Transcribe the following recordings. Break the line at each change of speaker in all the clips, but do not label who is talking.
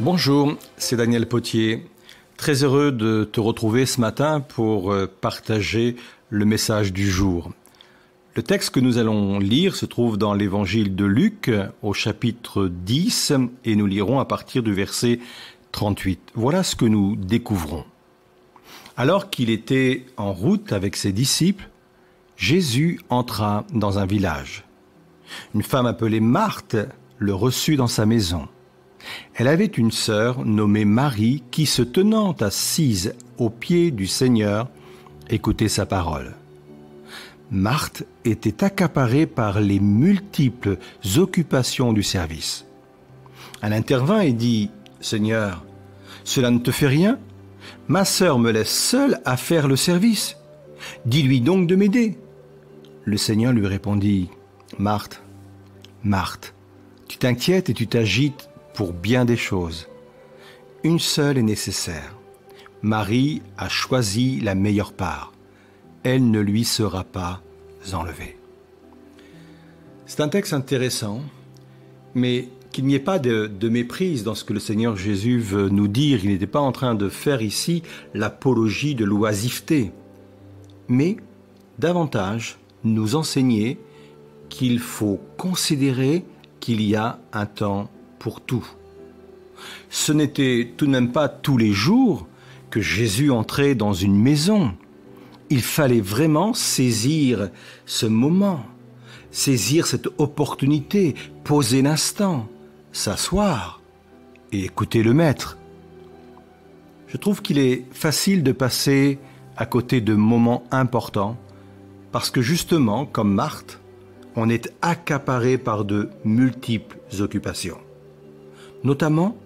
Bonjour, c'est Daniel Potier. Très heureux de te retrouver ce matin pour partager le message du jour. Le texte que nous allons lire se trouve dans l'évangile de Luc au chapitre 10 et nous lirons à partir du verset 38. Voilà ce que nous découvrons. Alors qu'il était en route avec ses disciples, Jésus entra dans un village. Une femme appelée Marthe le reçut dans sa maison. Elle avait une sœur nommée Marie qui, se tenant assise aux pieds du Seigneur, écoutait sa parole. Marthe était accaparée par les multiples occupations du service. Elle intervint et dit « Seigneur, cela ne te fait rien? Ma sœur me laisse seule à faire le service. Dis-lui donc de m'aider. » Le Seigneur lui répondit « Marthe, Marthe, tu t'inquiètes et tu t'agites pour bien des choses. Une seule est nécessaire. Marie a choisi la meilleure part. Elle ne lui sera pas enlevée. » C'est un texte intéressant, mais qu'il n'y ait pas de méprise dans ce que le Seigneur Jésus veut nous dire. Il n'était pas en train de faire ici l'apologie de l'oisiveté, mais davantage nous enseigner qu'il faut considérer qu'il y a un temps pour tout. Ce n'était tout de même pas tous les jours que Jésus entrait dans une maison. Il fallait vraiment saisir ce moment, saisir cette opportunité, poser l'instant, s'asseoir et écouter le Maître. Je trouve qu'il est facile de passer à côté de moments importants parce que justement, comme Marthe, on est accaparé par de multiples occupations. Notamment,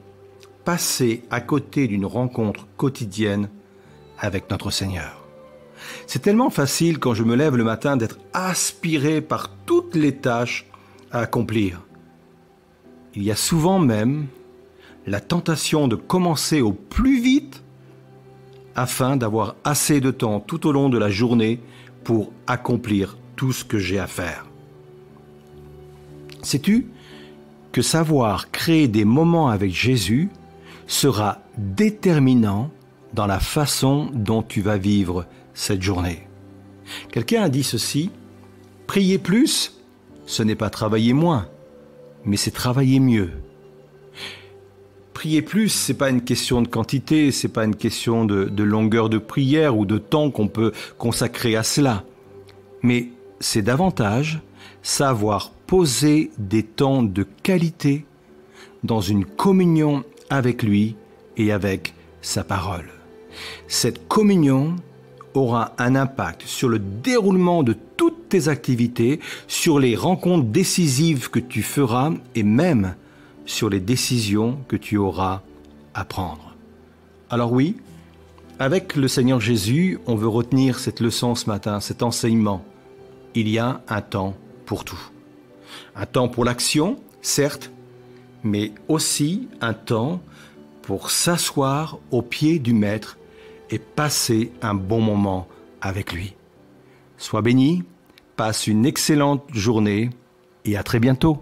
passer à côté d'une rencontre quotidienne avec notre Seigneur. C'est tellement facile quand je me lève le matin d'être aspiré par toutes les tâches à accomplir. Il y a souvent même la tentation de commencer au plus vite afin d'avoir assez de temps tout au long de la journée pour accomplir tout ce que j'ai à faire. Sais-tu que savoir créer des moments avec Jésus sera déterminant dans la façon dont tu vas vivre cette journée. Quelqu'un a dit ceci: prier plus, ce n'est pas travailler moins, mais c'est travailler mieux. Prier plus, c'est pas une question de quantité, c'est pas une question de longueur de prière ou de temps qu'on peut consacrer à cela, mais c'est davantage savoir poser des temps de qualité dans une communion avec lui et avec sa parole. Cette communion aura un impact sur le déroulement de toutes tes activités, sur les rencontres décisives que tu feras et même sur les décisions que tu auras à prendre. Alors oui, avec le Seigneur Jésus, on veut retenir cette leçon ce matin, cet enseignement. Il y a un temps pour tout. Un temps pour l'action, certes, mais aussi un temps pour s'asseoir aux pieds du Maître et passer un bon moment avec lui. Sois béni, passe une excellente journée et à très bientôt.